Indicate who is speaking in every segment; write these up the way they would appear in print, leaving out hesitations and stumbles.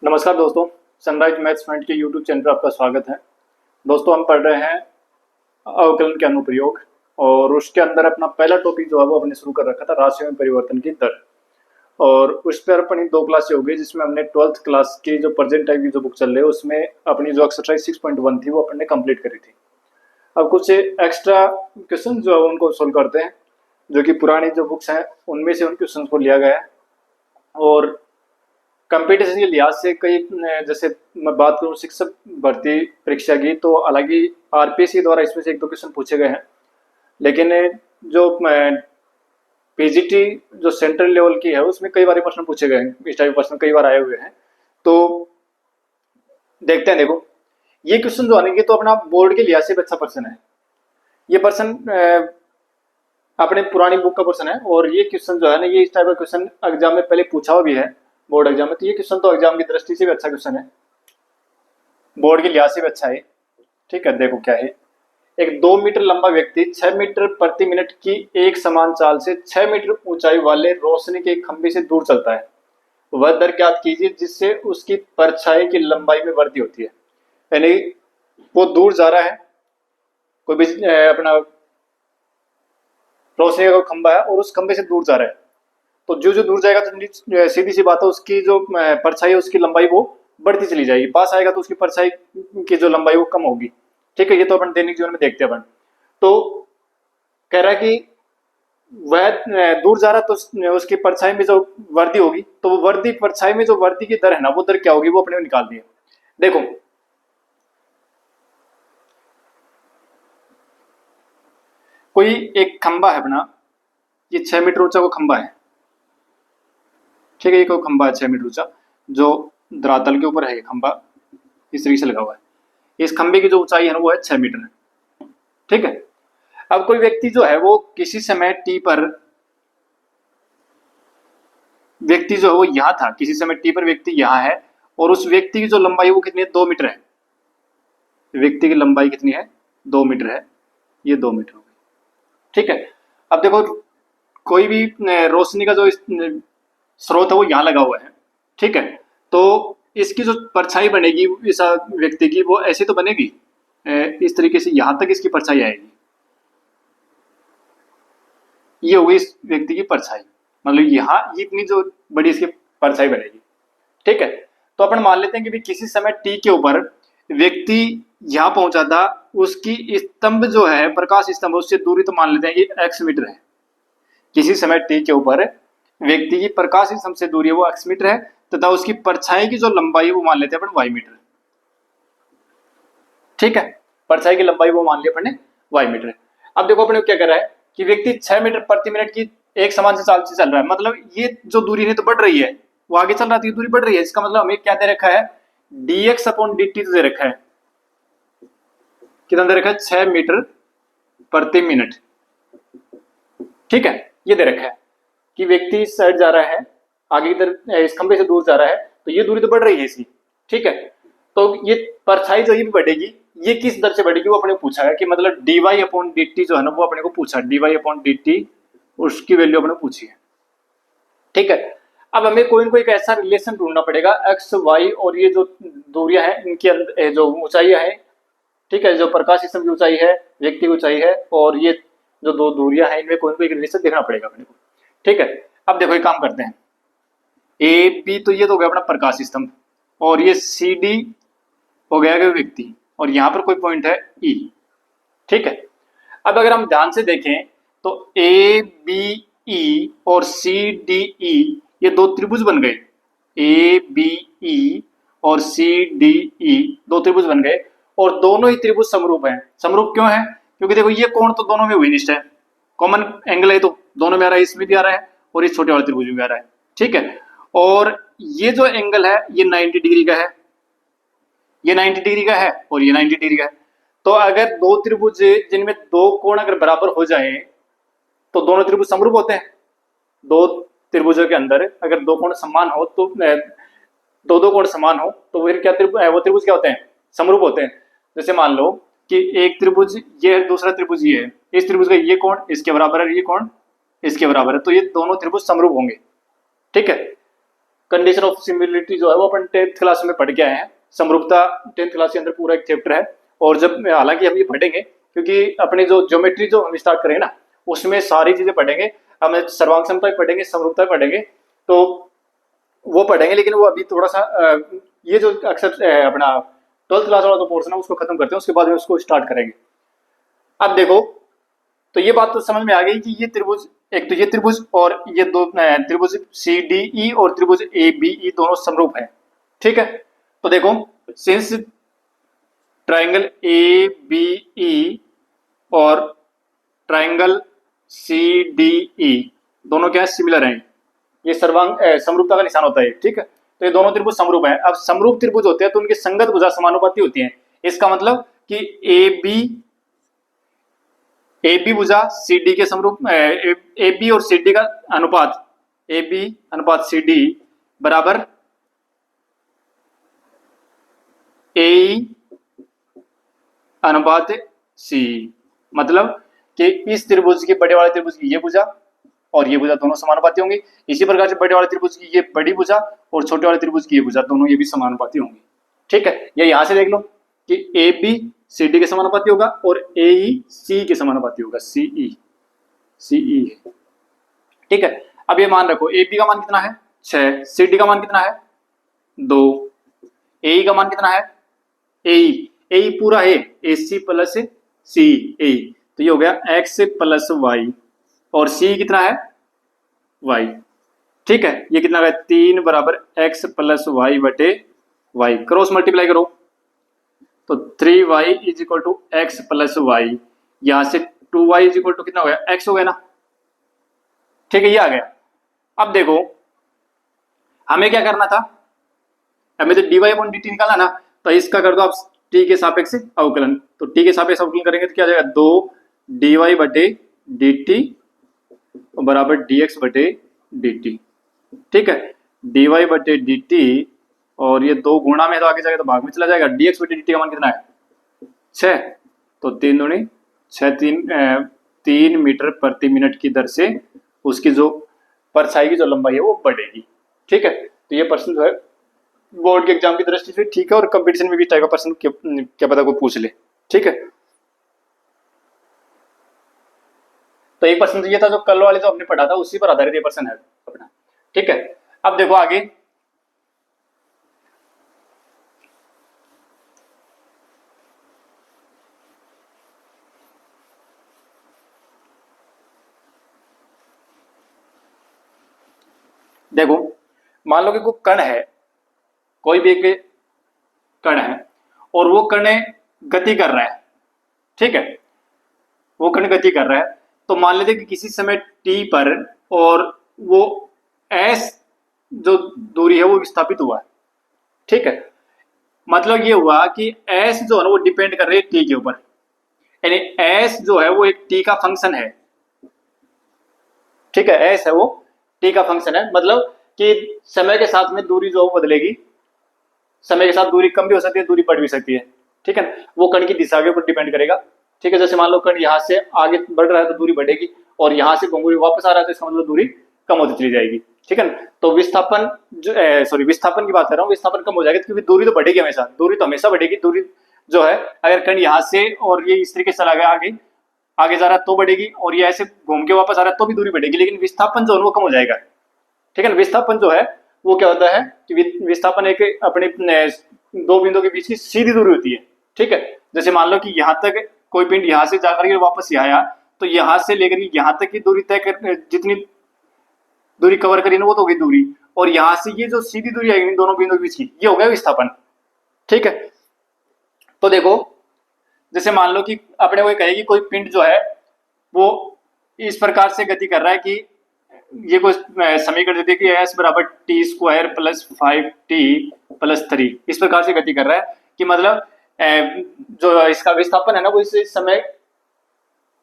Speaker 1: नमस्कार दोस्तों, sunrise maths point के यूट्यूब चैनल पर आपका स्वागत है। दोस्तों, हम पढ़ रहे हैं अवकलन के अनुप्रयोग और उसके अंदर अपना पहला टॉपिक जो है वो हमने शुरू कर रखा था राशियों में परिवर्तन की दर। और उस पर अपनी 2 क्लासें हो गई जिसमें हमने 12th क्लास की जो प्रेजेंट टाइम की जो बुक चल रही है उसमें अपनी जो एक्सरसाइज 6.1 थी वो अपने कंप्लीट करी थी। अब कुछ एक्स्ट्रा क्वेश्चन जो है उनको सोल्व करते हैं, जो कि पुरानी जो बुक्स हैं उनमें से उन क्वेश्चन को लिया गया है। और कंपटीशन के लिहाज से कई जैसे मैं बात करूं शिक्षक भर्ती परीक्षा की, तो हालांकि आरपीएससी द्वारा इसमें से 1-2 क्वेश्चन पूछे गए हैं, लेकिन जो पीजीटी जो सेंट्रल लेवल की है उसमें कई बार प्रश्न पूछे गए हैं। इस टाइप प्रश्न कई बार आए हुए हैं, तो देखते हैं। देखो, ये क्वेश्चन जो आने के तो अपना बोर्ड के लिहाज से अच्छा प्रश्न है। ये प्रश्न अपने पुरानी बुक का क्वेश्चन है और ये क्वेश्चन जो है ना, ये इस टाइप का क्वेश्चन एग्जाम में पहले पूछा हुआ भी है बोर्ड एग्जाम में। तो ये क्वेश्चन तो एग्जाम की दृष्टि से भी अच्छा क्वेश्चन है, बोर्ड के लिहाज से भी अच्छा है। ठीक है, देखो क्या है। एक 2 मीटर लंबा व्यक्ति 6 मीटर प्रति मिनट की एक समान चाल से 6 मीटर ऊंचाई वाले रोशनी के खंभे से दूर चलता है। वह दर ज्ञात कीजिए जिससे उसकी परछाई की लंबाई में वृद्धि होती है। यानी वो दूर जा रहा है, कोई भी अपना रोशनी का खंभा है और उस खंभे से दूर जा रहा है, तो जो जो दूर जाएगा तो सीधी सी बात है उसकी जो परछाई है उसकी लंबाई वो बढ़ती चली जाएगी। पास आएगा तो उसकी परछाई की जो लंबाई वो कम होगी। ठीक है, ये तो अपन दैनिक जीवन में देखते हैं अपन। तो कह रहा है कि वह दूर जा रहा तो उसकी परछाई में जो वृद्धि होगी, तो वो वृद्धि परछाई में जो वृद्धि की दर है ना, वो दर क्या होगी वो अपने निकाल दिए। देखो, कोई एक खंबा है अपना, ये 6 मीटर ऊंचा वो खंबा है। ठीक है, ये कोई खंबा है 6 मीटर ऊंचा जो धरातल के ऊपर है। ये खंबा इस तरीके से लगा हुआ है। इस खंबे की जो ऊंचाई है ना वो है 6 मीटर। ठीक है, अब कोई व्यक्ति जो है वो किसी समय टी पर व्यक्ति जो है वो यहां था, किसी समय टी पर व्यक्ति यहां है और उस व्यक्ति की जो लंबाई है वो कितनी है? 2 मीटर है। व्यक्ति की लंबाई कितनी है? 2 मीटर है। ये 2 मीटर हो गई। ठीक है, अब देखो कोई भी रोशनी का जो स्रोत है वो यहाँ लगा हुआ है। ठीक है, तो इसकी जो परछाई बनेगी इस व्यक्ति की वो ऐसी तो बनेगी, इस तरीके से यहां तक इसकी परछाई आएगी। ये होगी इस व्यक्ति की परछाई, मतलब यहाँ इतनी जो बड़ी इसकी परछाई बनेगी। ठीक है, तो अपन मान लेते हैं कि भी किसी समय टी के ऊपर व्यक्ति यहाँ पहुंचा था, उसकी स्तंभ जो है प्रकाश स्तंभ उससे दूरी तो मान लेते हैं कि एक्स मीटर है। किसी समय टी के ऊपर व्यक्ति की प्रकाश स्तंभ से दूरी है वो एक्स मीटर है, तथा उसकी परछाई की जो लंबाई है वो मान लेते हैं अपन वाई मीटर। ठीक है, परछाई की लंबाई वो मान लिया अपन ने वाई मीटर है। अब देखो अपने क्या कर रहा है कि व्यक्ति 6 मीटर प्रति मिनट की एक समान से चाल से चल रहा है, मतलब ये जो दूरी है तो बढ़ रही है, वो आगे चल रहा है तो ये दूरी बढ़ रही है। इसका मतलब हमें क्या दे रखा है? dx अपॉन dt दे रखा है। कितना दे रखा है? 6 मीटर प्रति मिनट। ठीक है, ये दे रखा है कि व्यक्ति इस साइड जा रहा है, आगे की तरफ इस खंबे से दूर जा रहा है, तो ये दूरी तो बढ़ रही है इसकी। ठीक है, तो ये परछाई जो ये भी बढ़ेगी, ये किस दर से बढ़ेगी वो अपने को पूछा है कि मतलब dy अपॉन dt जो है ना वो अपने को पूछा, dy अपॉन dt उसकी वैल्यू अपने पूछी है। ठीक है, अब हमें कोई ना कोई एक ऐसा रिलेशन ढूंढना पड़ेगा एक्स वाई और ये जो दूरियां हैं इनके अंदर जो ऊंचाइयां हैं। ठीक है, जो प्रकाश स्तंभ की ऊंचाई है, व्यक्ति की ऊंचाई है, और ये जो दो दूरियां हैं इनमें कोई ना कोई रिलेशन देखना पड़ेगा अपने को। ठीक है, अब देखो एक काम करते हैं, ए पी तो ये तो हो गया अपना प्रकाश स्तंभ, और ये सी डी हो गया व्यक्ति, और यहाँ पर कोई पॉइंट है ई। ठीक है, अब अगर हम ध्यान से देखें तो ए बी ई और सी डी ई ये दो त्रिभुज बन गए। ए बी ई और सी डी ई दो त्रिभुज बन गए, और दोनों ही त्रिभुज समरूप हैं। समरूप क्यों है? क्योंकि देखो ये कोण तो दोनों में विनिष्ठ है, कॉमन एंगल है, तो दोनों में आ रहा है, इसमें भी आ रहा है और इस छोटे वाले त्रिभुज में भी आ रहा है। ठीक है, और ये जो एंगल है ये 90 डिग्री का है, ये 90 डिग्री का है और ये 90 डिग्री का है। तो अगर दो त्रिभुज जिनमें दो कोण अगर बराबर हो जाए तो दोनों त्रिभुज समरूप होते हैं। दो त्रिभुजों के अंदर अगर दो कोण समान हो तो दो कोण समान हो तो फिर क्या वो त्रिभुज क्या होते हैं? समरूप होते हैं। जैसे मान लो कि एक त्रिभुज ये है, दूसरा त्रिभुज ये है, इस त्रिभुज का ये कोण इसके बराबर है, ये कोण इसके बराबर है, तो ये दोनों त्रिभुज समरूप होंगे। ठीक है, कंडीशन ऑफ सिमिलरिटी जो है वो अपन 10th क्लास में पढ़ के आए हैं। समरूपता 10th क्लास के अंदर पूरा एक चैप्टर है, और जब हालांकि हम ये पढ़ेंगे क्योंकि अपनी जो ज्योमेट्री जो हम स्टार्ट करेंगे ना उसमें सारी चीजें पढ़ेंगे। हम सर्वांग समता भी पढ़ेंगे, समरूपता भी पढ़ेंगे, तो वो पढ़ेंगे, लेकिन वो अभी थोड़ा सा ये जो अक्सर अपना 12th क्लास वाला जो पोर्शन है उसको खत्म करते हैं, उसके बाद में उसको स्टार्ट करेंगे। अब देखो, तो ये बात तो समझ में आ गई कि ये त्रिभुज, एक तो ये त्रिभुज और ये दो त्रिभुज सी डी ई और त्रिभुज ए बी ई दोनों समरूप है। ठीक है, तो देखो since triangle A B E और ट्राइंगल सी डी ई दोनों क्या है, सिमिलर हैं, ये सर्वांग समरूपता का निशान होता है। ठीक है, तो ये दोनों त्रिभुज समरूप हैं। अब समरूप त्रिभुज होते हैं तो उनकी संगत भुजा समानुपाती होती है। इसका मतलब कि ए बी भुजा सी डी के समरूप, ए बी और सी डी का अनुपात, ए बी अनुपात सी डी बराबर ए अनुपात सी, मतलब कि इस त्रिभुज के बड़े वाले त्रिभुज की ये भुजा और ये भुजा दोनों समानुपाती होंगी। इसी प्रकार से बड़े वाले त्रिभुज की ये बड़ी भुजा और छोटे वाले त्रिभुज की ये भुजा दोनों ये भी समानुपाती होंगी। ठीक है, ये यहां से देख लो कि ए बी सी डी के समानुपाती होगा और ए ई सी के समानुपाती होगा, सी ई। ठीक है, अब ये मान रखो ए बी का मान कितना है 6, सी डी का मान कितना है 2, ए ई का मान कितना है, ए ई पूरा है ए सी प्लस सी ए, तो ये हो गया एक्स प्लस वाई, और सी कितना है वाई। ठीक है, ये कितना है 3 बराबर एक्स प्लस वाई बटे वाई, क्रॉस मल्टीप्लाई करो तो 3y is equal to x plus y, यहां से 2y इज इक्वल टू कितना हो गया, x हो गया ना। ठीक है, ये आ गया। अब देखो हमें क्या करना था, हमें तो dy अपॉन dt निकालना ना, तो इसका कर दो आप t के सापेक्ष अवकलन, तो t के सापेक्ष अवकलन करेंगे तो क्या आ जाएगा 2 dy बटे dt बराबर dx बटे dt। ठीक है, dy बटे dt और ये 2 गुणा में तो आगे जाएगा तो भाग में चला जाएगा, dx बटे dt का मान कितना है 6, तो 3 दूनी 6, 3 मीटर प्रति मिनट की दर से उसकी जो परछाई की जो लंबाई है वो बढ़ेगी। ठीक है, तो ये प्रश्न जो है बोर्ड के एग्जाम की दृष्टि से ठीक है, और कंपटीशन में भी टाइप का प्रश्न क्या पता कोई पूछ ले। ठीक है, तो एक प्रश्न तो ये था जो कल वाले जो हमने पढ़ा था उसी पर आधारित ये प्रश्न है अपना। ठीक है, अब देखो आगे, देखो मान लो कि कोई कण है, कोई भी एक कण है और वो कण गति कर रहा है। ठीक है, वो कण गति कर रहा है, तो मान लेते कि किसी समय t पर और वो s जो दूरी है वो विस्थापित हुआ है। ठीक है, मतलब ये हुआ कि s जो है ना वो डिपेंड कर रही है t के ऊपर, यानी s जो है वो एक t का फंक्शन है। ठीक है, s है वो t का फंक्शन है, मतलब कि समय के साथ में दूरी जो बदलेगी, समय के साथ दूरी कम भी हो सकती है, दूरी बढ़ भी सकती है। ठीक है, वो कण की दिशा के ऊपर डिपेंड करेगा। ठीक है, जैसे मान लो कण यहाँ से आगे बढ़ रहा है तो दूरी बढ़ेगी, और यहाँ से घूम वापस आ रहा है तो इसका मतलब दूरी कम होती चली जाएगी। ठीक है ना, तो विस्थापन जो विस्थापन की बात कर रहा हूँ, विस्थापन कम हो जाएगा क्योंकि दूरी तो बढ़ेगी हमेशा, दूरी तो हमेशा बढ़ेगी। दूरी जो है अगर कण यहाँ से और ये इस तरीके से चला गया आगे जा रहा है तो बढ़ेगी, और ये ऐसे घूम के वापस आ रहा है तो भी दूरी बढ़ेगी, लेकिन विस्थापन जो है वो कम हो जाएगा। ठीक है ना, विस्थापन जो है वो क्या होता है कि विस्थापन एक अपने 2 बिंदुओं के बीच की सीधी दूरी होती है। ठीक है, जैसे मान लो कि यहाँ तक कोई पिंड यहाँ से जाकर के वापस यहाँ आया, तो यहाँ से लेकर यहाँ तक की दूरी तय कर, जितनी दूरी कवर करी ना वो तो होगी दूरी, और यहाँ से ये जो सीधी दूरी आएगी दोनों बिंदुओं के बीच की, ये हो गया विस्थापन। ठीक है, तो देखो जैसे मान लो कि अपने वो कहेगी कोई पिंड जो है वो इस प्रकार से गति कर रहा है कि ये कोई समीकरण देते कि s बराबर T square plus 5t plus 3, इस प्रकार से गति कर रहा है कि मतलब जो इसका विस्थापन है ना वो इस समय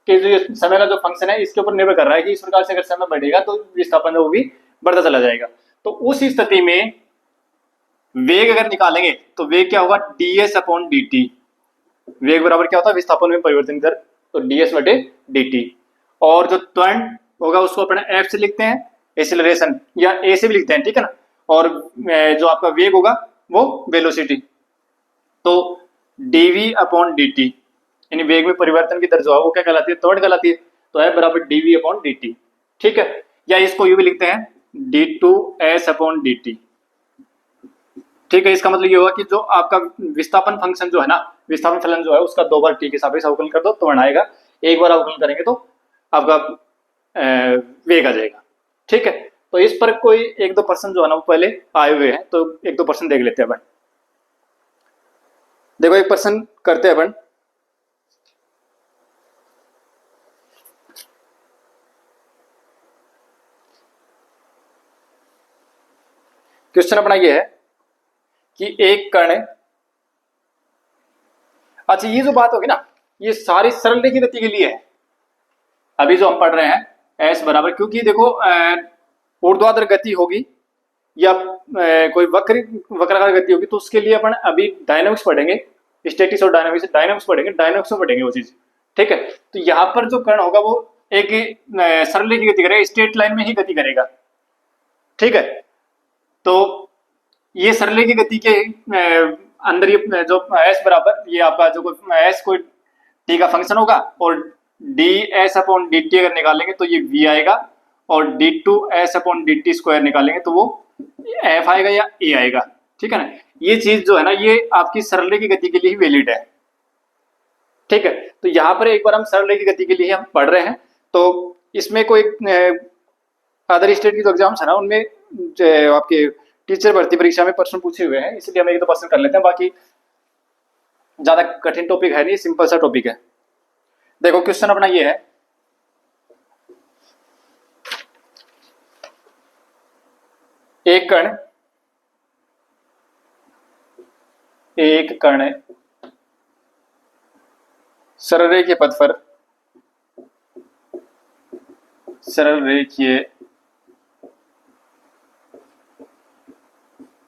Speaker 1: के जो समय का जो फंक्शन है इसके ऊपर निर्भर कर रहा है कि इस प्रकार से अगर समय बढ़ेगा तो विस्थापन वो भी बढ़ता चला जाएगा। तो उस स्थिति में वेग अगर निकालेंगे तो वेग क्या होगा ds अपॉन dt, वेग बराबर क्या होता है विस्थापन में परिवर्तन दर, तो ds बटे dt, और जो त्वरण होगा उसको अपने f से लिखते हैं, एक्सेलरेशन, या a से भी लिखते हैं। ठीक है ना, और जो आपका वेग होगा वो वेलोसिटी। तो dv अपॉन dt यानी वेग में परिवर्तन की दर जो है वो क्या कहलाती है, त्वरण कहलाती है। तो है बराबर dv अपॉन dt, ठीक है। या इसको यूं भी लिखते हैं d2s अपॉन dt, ठीक है। इसका मतलब ये होगा कि जो आपका विस्थापन फंक्शन जो है ना, विस्थापन फलन जो है उसका 2 बार t के सापेक्ष अवकलन कर दो त्वरण आएगा, एक बार अवकलन करेंगे तो आपका वेग आ जाएगा, ठीक है। तो इस पर कोई 1-2% जो है ना वो पहले आए हुए हैं, तो 1-2% देख लेते हैं अपन। देखो 1% करते हैं अपन। क्वेश्चन अपना ये है कि एक कण, अच्छा ये जो बात होगी ना ये सारी सरल रेखीय गति के लिए है। अभी जो हम पढ़ रहे हैं s बराबर, क्योंकि देखो ऊर्ध्वाधर गति होगी या कोई वक्राकार गति होगी तो उसके लिए अपन अभी डायनामिक्स पढ़ेंगे, स्टैटिक्स और डायनामिक्स पढ़ेंगे, डायनामिक्स में पढ़ेंगे वो चीज, ठीक है। तो यहाँ पर जो कण होगा वो एक सरल रेखीय गति करेगा, स्ट्रेट लाइन में ही गति करेगा, ठीक है। तो ये सरल रेखीय गति के अंदर ये जो s बराबर ये आपका जो s कोई t का फंक्शन होगा और ds अपॉन dt अगर निकालेंगे तो ये v आएगा और d2s अपॉन dt स्क्वायर निकालेंगे तो वो f आएगा या a आएगा, ठीक है ना। ये चीज जो है ना ये आपकी सरल रेखीय गति के लिए ही वैलिड है, ठीक है। तो यहाँ पर एक बार हम सरल रेखीय गति के लिए हम पढ़ रहे हैं, तो इसमें कोई अदर स्टेट की जो एग्जाम्स है ना उनमें आपके टीचर भर्ती परीक्षा में प्रश्न पूछे हुए हैं, इसलिए हम 1-2% कर लेते हैं, बाकी ज्यादा कठिन टॉपिक है नहीं, सिंपल सा टॉपिक है। देखो क्वेश्चन अपना ये है, एक कण सरल रेखीय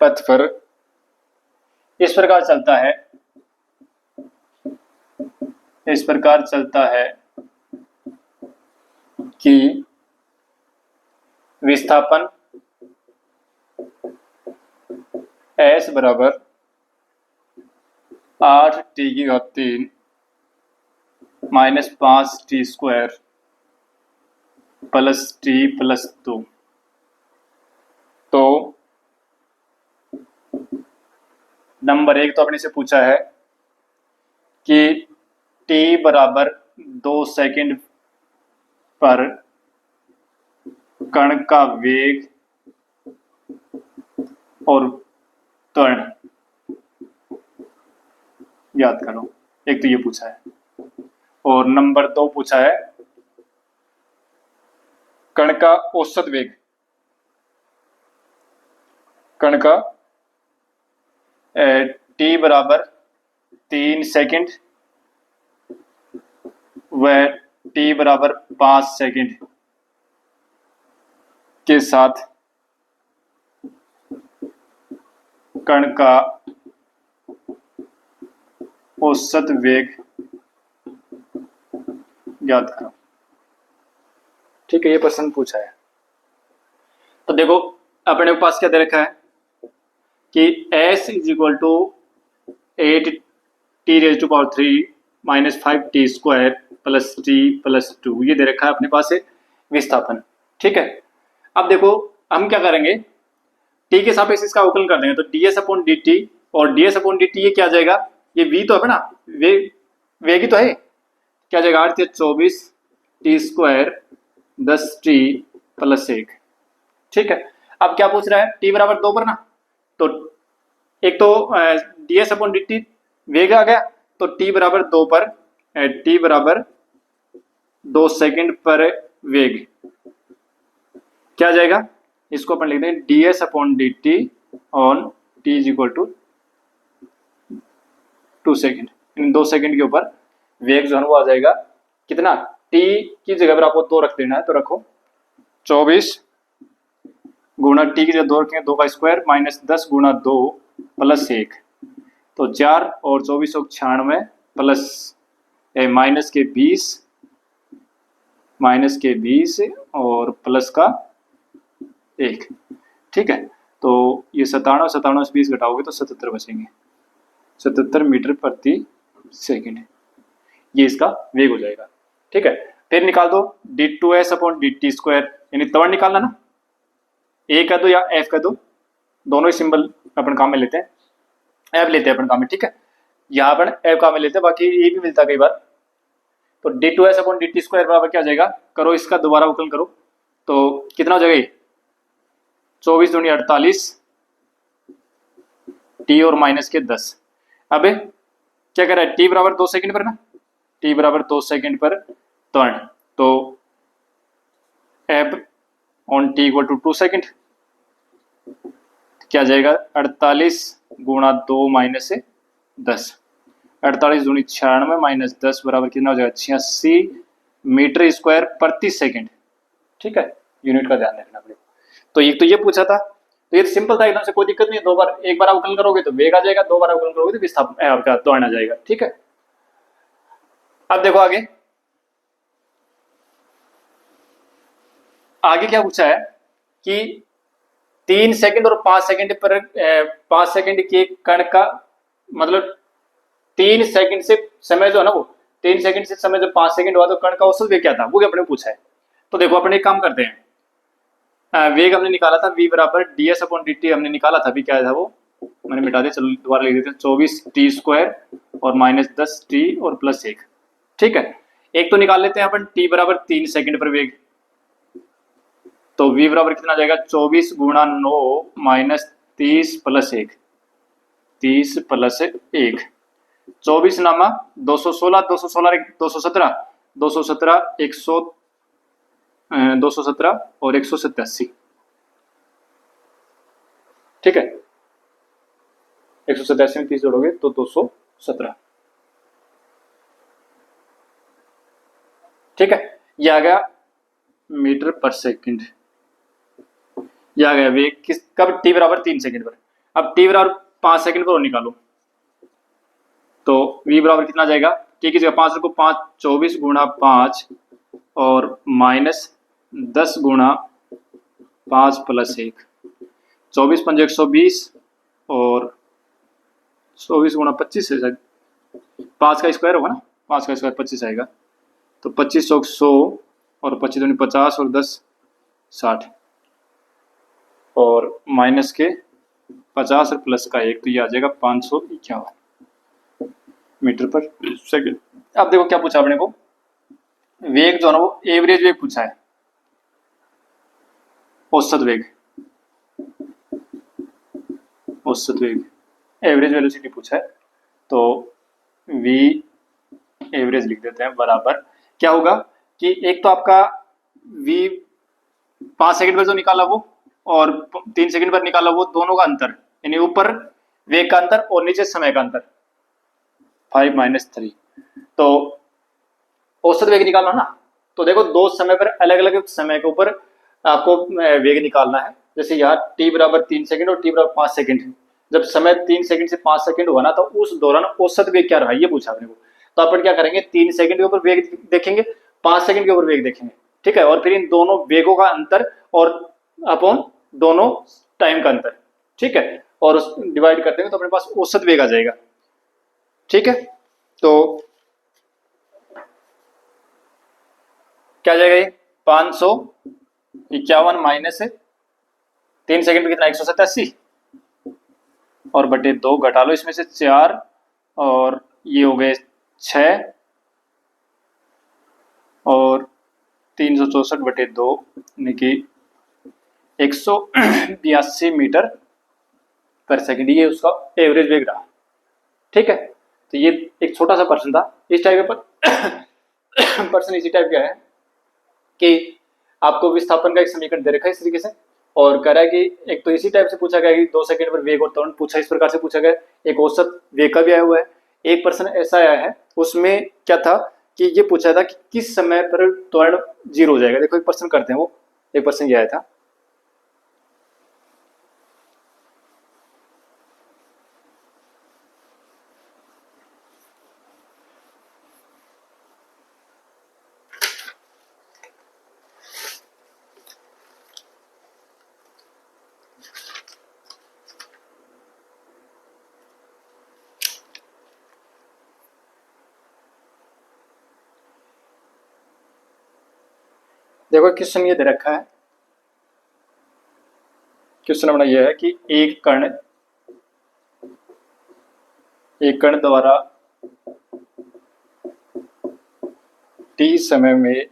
Speaker 1: पथ पर इस प्रकार चलता है कि विस्थापन s बराबर 8t³ minus 5t square plus t plus 2। तो नंबर 1 तो अपने से पूछा है कि t बराबर 2 सेकंड पर कण का वेग और त्वरण याद करो, एक तो ये पूछा है। और नंबर 2 पूछा है कण का औसत वेग, कण का t बराबर 3 सेकंड व t बराबर 5 सेकंड के साथ कण का औसत वेग याद करो, ठीक है। ये प्रश्न पूछा है। तो देखो अपने पास क्या दे रखा है कि s is equal to 8t⁻³ minus 5t square plus t plus 2, ये दे रखा है अपने पास है विस्थापन, ठीक है। अब देखो हम क्या करेंगे, t के सापेक्ष इसका अवकलन कर देंगे, तो ds अपॉन dt और ds अपॉन dt ये क्या आ जाएगा, ये v तो है ना, वेग ही तो है, क्या जाएगा 8×24t स्क्वायर 10t प्लस 1, ठीक है। अब क्या पूछ रहा है, t बराबर 2 पर ना, तो एक तो ds अपॉन dt वेग आ गया, तो t बराबर 2 पर t बराबर 2 सेकंड पर वेग क्या जाएगा, इसको अपन लिख दें ds upon dt on t is equal to 2 second, इन 2 सेकेंड के ऊपर वेग जो है वो आ जाएगा कितना, t की जगह पर आपको 2 रख देना है, तो रखो 24 गुणा t की जगह 2 रखेंगे 2 का स्क्वायर माइनस 10 गुणा 2 प्लस 1, तो 4 और 24 96 प्लस माइनस के 20 और प्लस का 1, ठीक है। तो ये 97, 97 से 20 घटाओगे तो 77 बचेंगे, 77 मीटर प्रति सेकंड, ये इसका वेग हो जाएगा। ठीक है, फिर निकाल दो d2s अपॉन dt स्क्वायर, यानी त्वरण निकालना ना, ए का दो या एफ का दो, दोनों ही सिंबल अपन काम में लेते हैं, एफ लेते हैं अपन काम में। ठीक है, यहाँ पर एफ काम में लेते हैं, बाकी ये भी मिलता है कई बार। तो d2s अपॉन dt स्क्वायर बराबर क्या आ जाएगा, करो इसका दोबारा अवकलन करो तो कितना हो जाएगा, 24 दूनी 48, टी और माइनस के 10। अब क्या कर रहा है, टी बराबर 2 सेकंड पर ना, टी बराबर 2 सेकंड पर त्वरण, तो F on T equal to 2 second, क्या जाएगा 48 गुणा 2 माइनस से 10, 48 दूनी 96 माइनस 10 बराबर कितना हो जाएगा 86 मीटर स्क्वायर प्रति सेकंड। ठीक है, यूनिट का ध्यान रखना पड़ेगा। तो ये पूछा था, तो ये सिंपल था एकदम से, कोई दिक्कत नहीं है। एक बार अवकलन करोगे तो वेग आ जाएगा, 2 बार अवकलन करोगे तो विस्थापन आपका त्वरण आ जाएगा। ठीक है, अब देखो आगे क्या पूछा है कि 3 सेकंड और 5 सेकंड पर 5 सेकंड के कण का मतलब 3 सेकंड से समय जो है ना, वो 3 सेकंड से समय जब 5 सेकंड हुआ तो कण का औसत वेग क्या था, वो अपने पूछा है। तो देखो अपन एक काम करते हैं, वेग हमने निकाला था v बराबर ds अपॉन dt हमने निकाला था, अभी क्या था वो मैंने मिटा दिया, चलो दोबारा लिख देते हैं, 24 टी स्क्वायर और माइनस 10 टी और प्लस 1। ठीक है, एक तो निकाल लेते हैं अपन t बराबर 3 सेकंड पर वेग, तो v बराबर कितना जाएगा 24 गुणा 9 माइनस 30 प्लस 1, 30 प्लस 1, 24 नामा 216, 216 217, 217 100 217 और 187। ठीक है, 187 में 30 जोड़ोगे तो 217। ठीक है, ये आ गया मीटर पर सेकंड, ये आ गया वेग किस कब, t बराबर 3 सेकंड पर। अब t बराबर 5 सेकंड पर और निकालो तो v बराबर कितना जाएगा, t की जगह 5 रखो, 5 24 गुणा 5 और माइनस 10 गुणा 5 प्लस 1, 24 पंजे 120 और 24 गुणा 25 है शायद, 5 का स्क्वायर होगा ना, 5 का स्क्वायर 25 आएगा, तो 25 100 और 25 दूनी 50 और 10 60 और माइनस के 50 और प्लस का 1, तो ये आ जाएगा 551 मीटर पर सेकंड। अब देखो क्या पूछा अपने को, वेग जो है ना वो एवरेज वेग पूछा है, औसत वेग, औसत वेग एवरेज वेलोसिटी पूछा है, तो v एवरेज लिख देते हैं बराबर क्या होगा कि एक तो आपका v 5 सेकंड पर जो निकाला वो और 3 सेकंड पर निकाला वो, दोनों का अंतर, यानी ऊपर वेग का अंतर और नीचे समय का अंतर 5 - 3, तो औसत वेग निकालना ना, तो देखो दो समय पर अलग अलग समय के ऊपर आपको वेग निकालना है। जैसे यहाँ t बराबर 3 सेकंड और t बराबर 5 सेकंड, जब समय 3 सेकंड से 5 सेकंड हुआ ना, तो उस दौरान औसत वेग क्या रहा ये पूछा अपने को। तो अपन क्या करेंगे, 3 सेकंड के ऊपर वेग देखेंगे, 5 सेकंड के ऊपर वेग देखेंगे। ठीक है, और फिर इन दोनों वेगों का अंतर और अपॉन दोनों टाइम का अंतर, ठीक है, और डिवाइड कर देंगे तो अपने पास औसत वेग आ जाएगा। ठीक है, तो क्या जाएगा ये 551 माइनस 3 सेकंड में कितना 187 और बटे 2 घटा लो इसमें से 4 और ये हो गए 6 और 364 बटे 2 यानी कि 182 मीटर पर सेकंड, ये उसका एवरेज वेग रहा। ठीक है, तो ये एक छोटा सा पर्सन था। इस टाइप का पर्सन इसी टाइप का है कि आपको विस्थापन का एक समीकरण दे रखा है इस तरीके से, और कह रहा है कि एक तो इसी टाइप से पूछा गया कि 2 सेकंड पर वेग और त्वरण पूछा, इस प्रकार से पूछा गया। एक औसत वेग का भी आया हुआ है, एक पर्सन ऐसा आया है उसमें क्या था कि ये पूछा था कि किस समय पर त्वरण 0 हो जाएगा। देखो एक पर्सन करते हैं, वो एक पर्सन ये आया था, देखो क्वेश्चन ये दे रखा है, क्वेश्चन अपना ये है कि एक कण द्वारा t समय में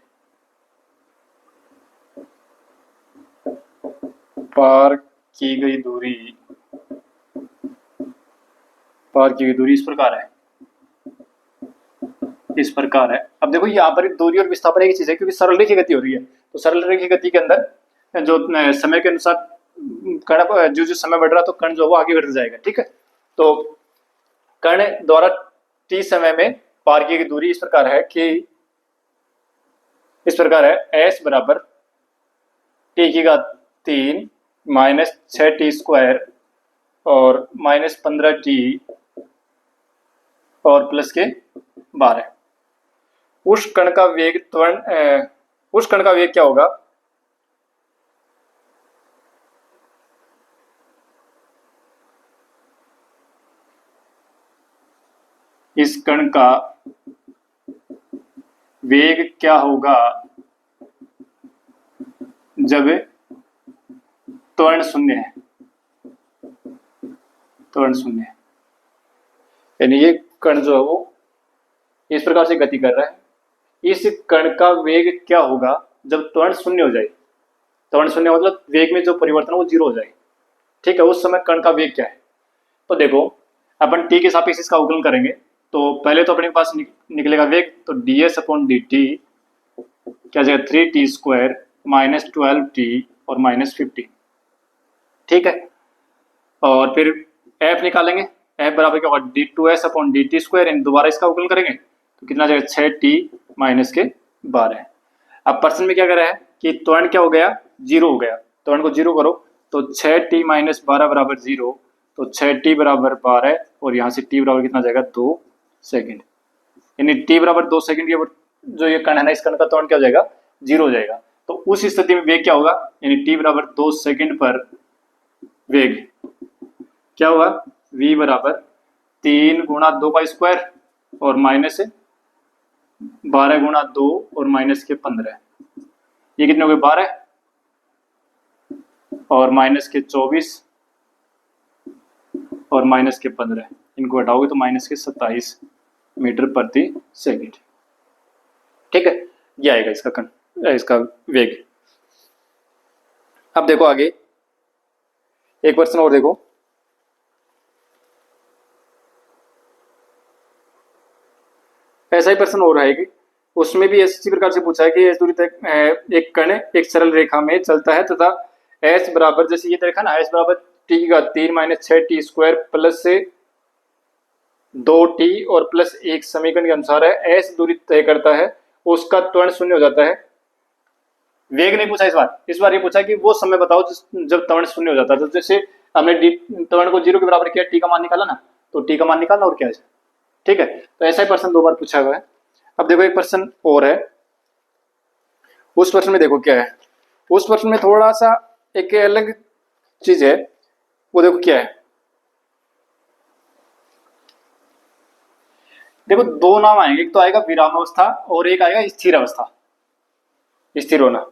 Speaker 1: पार की गई दूरी इस प्रकार है। अब देखो यहाँ पर दूरी और विस्थापन एक चीज है, क्योंकि सरल रेखीय गति हो रही है, तो सरल रेखीय गति के अंदर जो समय के अनुसार कण जो समय बढ़ रहा है तो कण जो है वो आगे बढ़ता जाएगा। ठीक है, तो कण द्वारा t समय में पार की गई दूरी इस प्रकार है s बराबर t की घात 3 माइनस 6t स्क्वायर और माइनस 15t और प्लस के 12। उस कण का वेग क्या होगा इस कण का वेग क्या होगा जब त्वरण शून्य है। यानी ये कण जो है वो इस प्रकार से गति कर रहा है, इस कण का वेग क्या होगा जब त्वरण शून्य हो जाए। त्वरण शून्य मतलब वेग में जो परिवर्तन है वो 0 हो जाए। ठीक है, उस समय कण का वेग क्या है। तो देखो अपन t के सापेक्ष इसका अवकलन करेंगे, तो पहले तो अपने पास निकलेगा वेग, तो ds अपॉन dt क्या जाएगा 3t स्क्वायर माइनस 12t और माइनस 50। ठीक है, और फिर f निकालेंगे, f बराबर क्या होगा d2s अपॉन dt स्क्वायर, दोबारा इसका अवकलन करेंगे तो कितना जाएगा 6t माइनस के 12। अब प्रश्न में क्या कर रहा है कि त्वरण क्या हो गया 0 हो गया, त्वरण को 0 करो तो 6t माइनस 12 बराबर 0, तो 6t बराबर 12 और यहाँ से t बराबर कितना जाएगा 2 सेकंड। यानी t बराबर 2 सेकंड के जो ये कण है ना, इस कण का त्वरण क्या हो जाएगा 0 हो जाएगा। तो उस स्थिति में वेग क्या होगा, यानी t बराबर 2 सेकंड पर वेग क्या होगा v बराबर 3 गुणा 2 का स्क्वायर और माइनस 12 गुणा 2 और माइनस के 15। ये कितने हो गए 12 और माइनस के 24 और माइनस के 15, इनको हटाओगे तो माइनस के 27 मीटर प्रति सेकंड। ठीक है, ये आएगा इसका वेग। अब देखो आगे एक प्रश्न और देखो, ऐसा ही प्रश्न और आएगी, उसमें भी इसी प्रकार से पूछा है कि इस दूरी तक एक कण एक सरल रेखा में चलता है तथा s बराबर, जैसे ये देखा ना, s बराबर t का 3 माइनस 6t स्क्वायर प्लस से 2t और प्लस 1 समीकरण के अनुसार है s दूरी तय करता है, उसका त्वरण शून्य हो जाता है। वेग नहीं पूछा इस बार ये पूछा कि वो समय बताओ जब त्वरण शून्य हो जाता है। तो जैसे हमने त्वरण को 0 के बराबर किया, t का मान निकाला ना, तो t का मान निकालना और क्या है। ठीक है, तो ऐसा ही प्रश्न 2 बार पूछा हुआ है। अब देखो एक प्रश्न और है, उस प्रश्न में देखो क्या है, उस प्रश्न में थोड़ा सा एक अलग चीज है, वो देखो क्या है। देखो दो नाम आएंगे, एक तो आएगा विराम अवस्था और एक आएगा स्थिर अवस्था, स्थिर होना।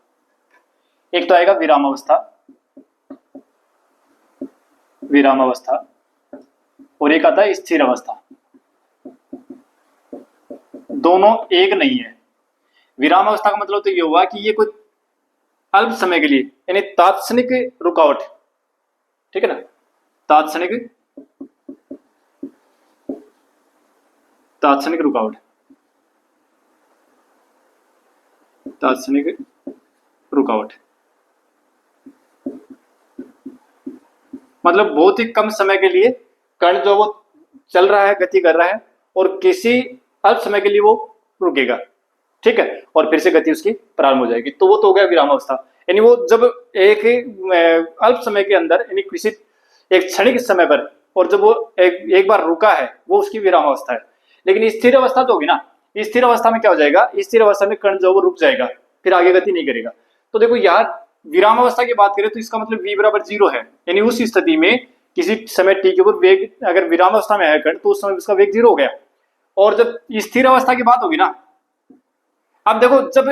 Speaker 1: एक तो आएगा विराम अवस्था और एक आता है स्थिर अवस्था। दोनों एक नहीं है। विराम अवस्था का मतलब तो ये हुआ कि ये कोई अल्प समय के लिए, यानी तात्क्षणिक रुकावट। ठीक है ना, तात्क्षणिक रुकावट मतलब बहुत ही कम समय के लिए कण जो वो चल रहा है, गति कर रहा है, और किसी अल्प समय के लिए वो रुकेगा। ठीक है, और फिर से गति उसकी प्रारंभ हो जाएगी, तो वो तो हो गया विराम अवस्था। यानी वो जब एक अल्प समय के अंदर, यानी किसी एक क्षणिक समय पर, और जब वो एक बार रुका है, वो उसकी विराम अवस्था है। लेकिन स्थिर अवस्था तो होगी ना, स्थिर अवस्था में क्या हो जाएगा, स्थिर अवस्था में कण जो वो रुक जाएगा, फिर आगे गति नहीं करेगा। तो देखो यार, विराम अवस्था की बात करें तो इसका मतलब v बराबर 0 है, यानी उस स्थिति में किसी समय t के ऊपर वेग, अगर विराम अवस्था में है कण, तो उस समय उसका वेग 0 हो गया। और जब स्थिर अवस्था की बात होगी ना, अब देखो जब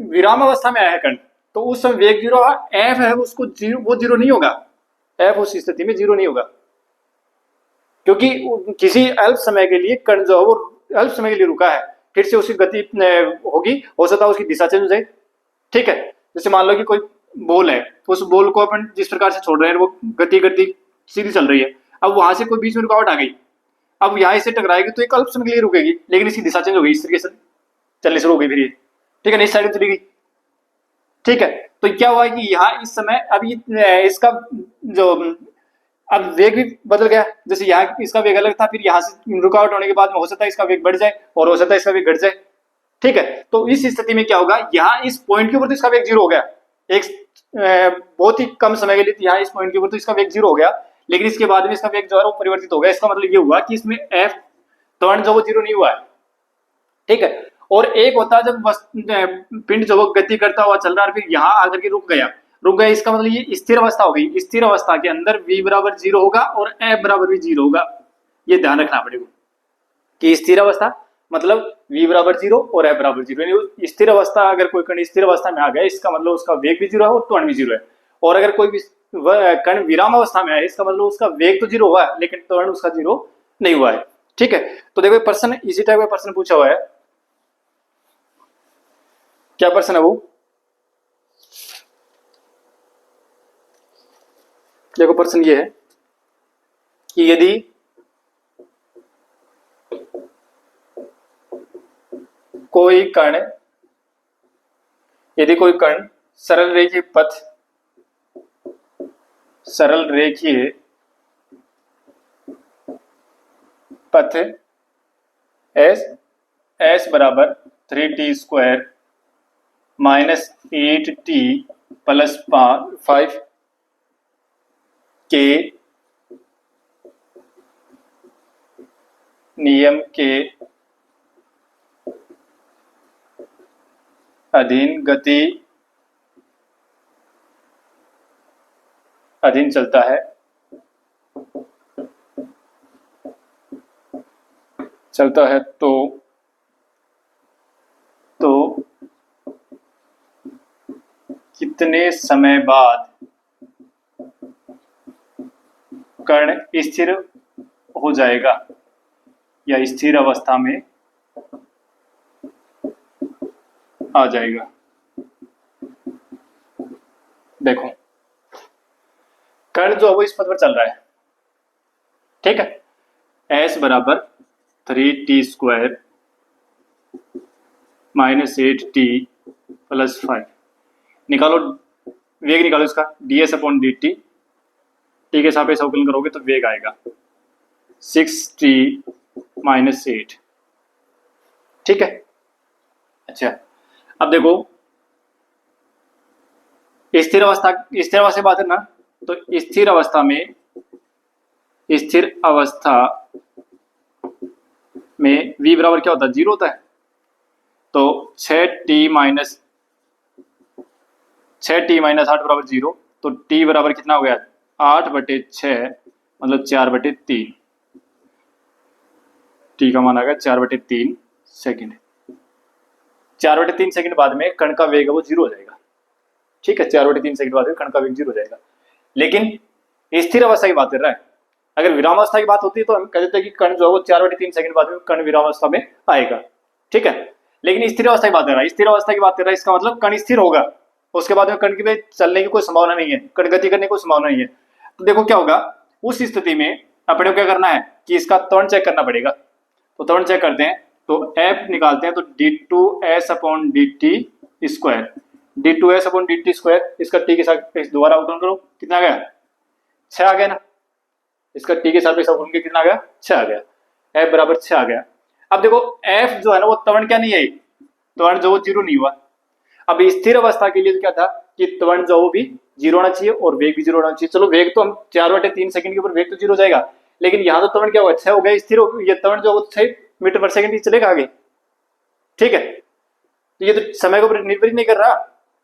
Speaker 1: विराम अवस्था में आया है कण, तो उस समय वेग जीरो होगा, एफ है उसको जीरो, वो जीरो नहीं होगा, एफ उस स्थिति में जीरो नहीं होगा, क्योंकि किसी अल्प समय के लिए कण जो है वो अल्प समय के लिए रुका है, फिर से उसकी गति होगी, हो सकता है उसकी दिशा चेंज हो जाए। ठीक है, जैसे मान लो कि कोई बॉल है, तो उस बॉल को अपन जिस प्रकार से छोड़ रहे हैं वो गति गति सीधी चल रही है, अब वहां से कोई बीच में रुकावट आ गई, अब यहाँ इससे टकराएगी तो एक अल्प समय के लिए रुकेगी, लेकिन इसकी दिशा चेंज हो गई, इस तरीके से चलने शुरू हो गई फिर ये, ठीक है, इस साइड में चली गई। ठीक है, तो क्या हुआ कि यहाँ इस समय अब इसका जो अब वेग भी बदल गया, जैसे यहाँ इसका वेग अलग था, फिर यहाँ से रुकावट होने के बाद में हो सकता है इसका वेग बढ़ जाए और हो सकता है इसका वेग घट जाए। ठीक है, तो इस स्थिति में क्या होगा, यहाँ इस पॉइंट के ऊपर तो इसका वेग जीरो हो गया, एक बहुत ही कम समय के लिए यहाँ इस पॉइंट के ऊपर तो इसका वेग जीरो हो गया, लेकिन इसके बाद में इसका वेग जो है वो परिवर्तित हो गया। इसका मतलब ये हुआ कि इसमें एफ त्वरण जो वो जीरो नहीं हुआ है। ठीक है, और एक होता है जब पिंड जो वो गति करता हुआ चल रहा है फिर यहाँ आकर के रुक गया, इसका मतलब ये स्थिर अवस्था हो गई। स्थिर अवस्था के अंदर v बराबर जीरो होगा और f बराबर भी जीरो होगा, ये ध्यान रखना पड़ेगा कि स्थिर अवस्था मतलब v बराबर जीरो और f बराबर जीरो। स्थिर अवस्था अगर कोई कण स्थिर अवस्था में आ गया, इसका मतलब उसका वेग भी जीरो है और त्वरण भी जीरो है, और अगर कोई कण विराम अवस्था में आया, इसका मतलब उसका वेग तो जीरो हुआ है लेकिन त्वरण उसका जीरो नहीं हुआ है। ठीक है, तो देखो प्रश्न इसी टाइप का प्रश्न पूछा हुआ है, क्या प्रश्न है वो, देखो प्रश्न ये है कि यदि कोई कण सरल रेखीय पथ s बराबर 3t square minus 8t plus 5 के नियम के अधीन चलता है तो कितने समय बाद कण स्थिर हो जाएगा या स्थिर अवस्था में आ जाएगा। देखो कण जो है वो इस पथ पर चल रहा है, ठीक है, s बराबर 3t square minus 8t plus 5, निकालो वेग, निकालो इसका ds अपॉन dt, टी के सापेक्ष अवकलन करोगे तो वेग आएगा 6t माइनस 8। ठीक है, अच्छा अब देखो स्थिर अवस्था की बात है ना, तो स्थिर अवस्था में v बराबर क्या होता है, जीरो होता है, तो 6t माइनस 8 बराबर जीरो, तो t बराबर कितना हो गया 8/6 मतलब 4/3, टी का मान आ गया 4/3 सेकेंड। 4/3 सेकंड बाद में कण का वेग है वो जीरो हो जाएगा। ठीक है, 4/3 सेकंड बाद में कण का वेग जीरो हो जाएगा, लेकिन स्थिर अवस्था की बात कर रहा है। अगर विरामावस्था की बात होती है तो हम कह देते हैं कि कण जो है वो 4/3 सेकंड बाद में कण विरामावस्था में आएगा। ठीक है, लेकिन स्थिर अवस्था की बात कर रहा है, स्थिर अवस्था की बात कर रहा है, इसका मतलब कण स्थिर होगा, उसके बाद में कण की चलने की कोई संभावना नहीं है, कण गति करने की कोई संभावना नहीं है। तो देखो क्या होगा, उस स्थिति में अपने को क्या करना है कि इसका त्वरण चेक करना पड़ेगा। तो त्वरण चेक करते हैं, तो f निकालते हैं, तो d2s upon dt square, d2s upon dt square, इसका t के साथ दोबारा अवकलन करो, कितना आ गया 6 आ गया ना, इसका t के साथ अवकलन के कितना आ गया 6 आ गया, f बराबर 6 आ गया। अब देखो f जो है ना वो त्वरण क्या नहीं है, त्वरण जो वो जीरो नहीं हुआ। अब स्थिर अवस्था के लिए क्या था कि त्वरण जो वो भी जीरो होना चाहिए और वेग भी जीरो होना चाहिए। चलो वेग तो हम 4/3 सेकंड के ऊपर वेग तो जीरो हो जाएगा, लेकिन यहाँ तो त्वरण क्या होगा 6 हो गया, स्थिर हो, ये त्वरण जो 6 मीटर पर सेकंड ही चलेगा आगे। ठीक है, तो ये तो समय के ऊपर निर्भर ही नहीं कर रहा,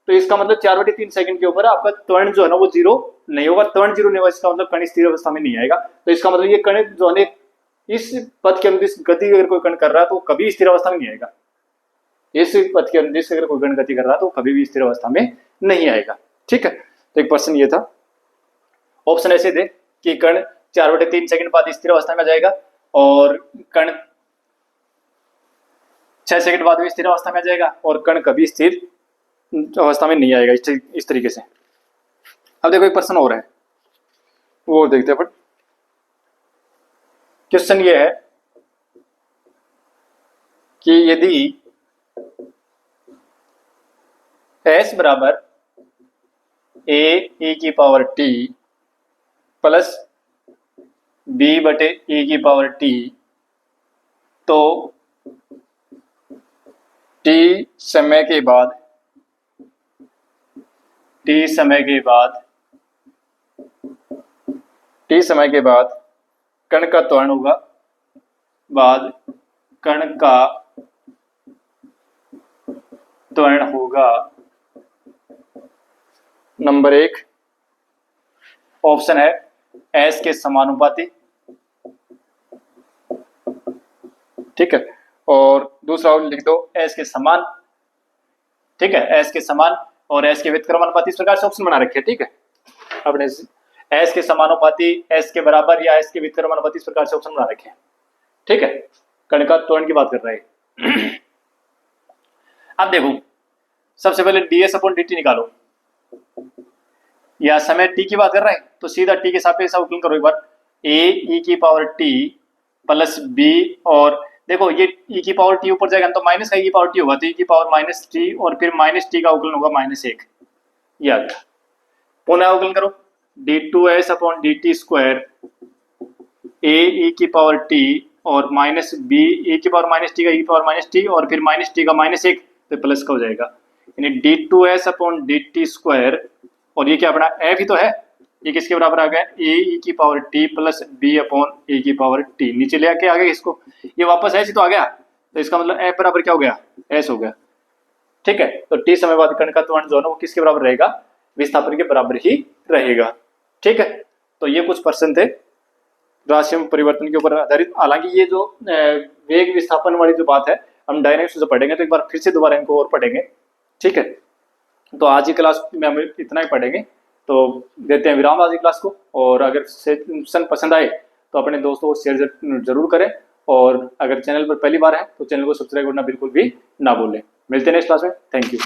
Speaker 1: तो इसका मतलब 4/3 सेकंड के ऊपर आपका त्वरण जो है ना वो जीरो नहीं होगा। त्वरण जीरो नहीं होगा, इसका मतलब कण स्थिर अवस्था में नहीं आएगा। तो इसका मतलब ये कण जो है इस पथ के अनुदिश गति अगर कोई कण कर रहा है तो कभी स्थिर अवस्था में नहीं आएगा। इस पथ के अनुदिश से अगर कोई कण गति कर रहा है तो कभी भी स्थिर अवस्था में नहीं आएगा। ठीक है, तो एक प्रश्न ये था। ऑप्शन ऐसे थे कि कण 4/3 सेकंड बाद स्थिर अवस्था में आ जाएगा और कण 6 सेकंड बाद भी स्थिर अवस्था में आ जाएगा और कण कभी स्थिर अवस्था में नहीं आएगा, इस तरीके से। अब देखो एक प्रश्न और है, वो देखते हैं अपन। क्वेश्चन ये है कि यदि s बराबर a e की पावर t प्लस b बटे e की पावर t, तो t समय के बाद कण का त्वरण होगा, नंबर 1 ऑप्शन है s के समानुपाती। ठीक है, और दूसरा लिख दो s के समान। ठीक है, s के समान और s के व्युत्क्रमानुपाती, इस प्रकार से ऑप्शन बना रखे। ठीक है, अपने s के समानुपाती, s के बराबर या s के व्युत्क्रमानुपाती, इस प्रकार से ऑप्शन बना रखे। ठीक है, कण का त्वरण की बात कर रहे हैं। अब देखो सबसे पहले ds/dt निकालो, या समय t की बात कर रहे हैं तो सीधा t के सापेक्ष अवकलन करो एक बार। a e की पावर t प्लस b, और देखो ये e की पावर t ऊपर जाएगा तो माइनस का e की पावर t होगा, तो e की पावर माइनस t और फिर माइनस t का अवकलन होगा -1, ये आ गया। पुनः अवकलन करो, d2s/dt स्क्वायर a e की पावर t और माइनस b e की पावर माइनस t का e की पावर माइनस t और फिर माइनस t का -1, तो प्लस का हो जाएगा, यानी d2s/dt स्क्वायर, और ये क्या अपना f ही तो है, ये किसके बराबर आ गया, a e की power t plus b upon a की पावर t, नीचे ले आके आ गया इसको, ये वापस ऐसे तो आ गया, तो इसका मतलब f बराबर क्या हो गया, s हो गया। ठीक है, तो t समय बाद कण का त्वरण जो है वो किसके बराबर रहेगा, विस्थापन के बराबर ही रहेगा। ठीक है, तो ये कुछ प्रश्न थे राशियों परिवर्तन के ऊपर आधारित। हालांकि ये जो वेग विस्थापन वाली जो बात है हम डायनेमिक्स से पढ़ेंगे, तो एक बार फिर से दोबारा इनको और पढ़ेंगे। ठीक है, तो आज की क्लास में हम इतना ही पढ़ेंगे, तो देते हैं विराम आज की क्लास को। और अगर सेशन पसंद आए तो अपने दोस्तों को शेयर जरूर करें, और अगर चैनल पर पहली बार है तो चैनल को सब्सक्राइब करना बिल्कुल भी ना भूलें। मिलते हैं नेक्स्ट क्लास में, थैंक यू।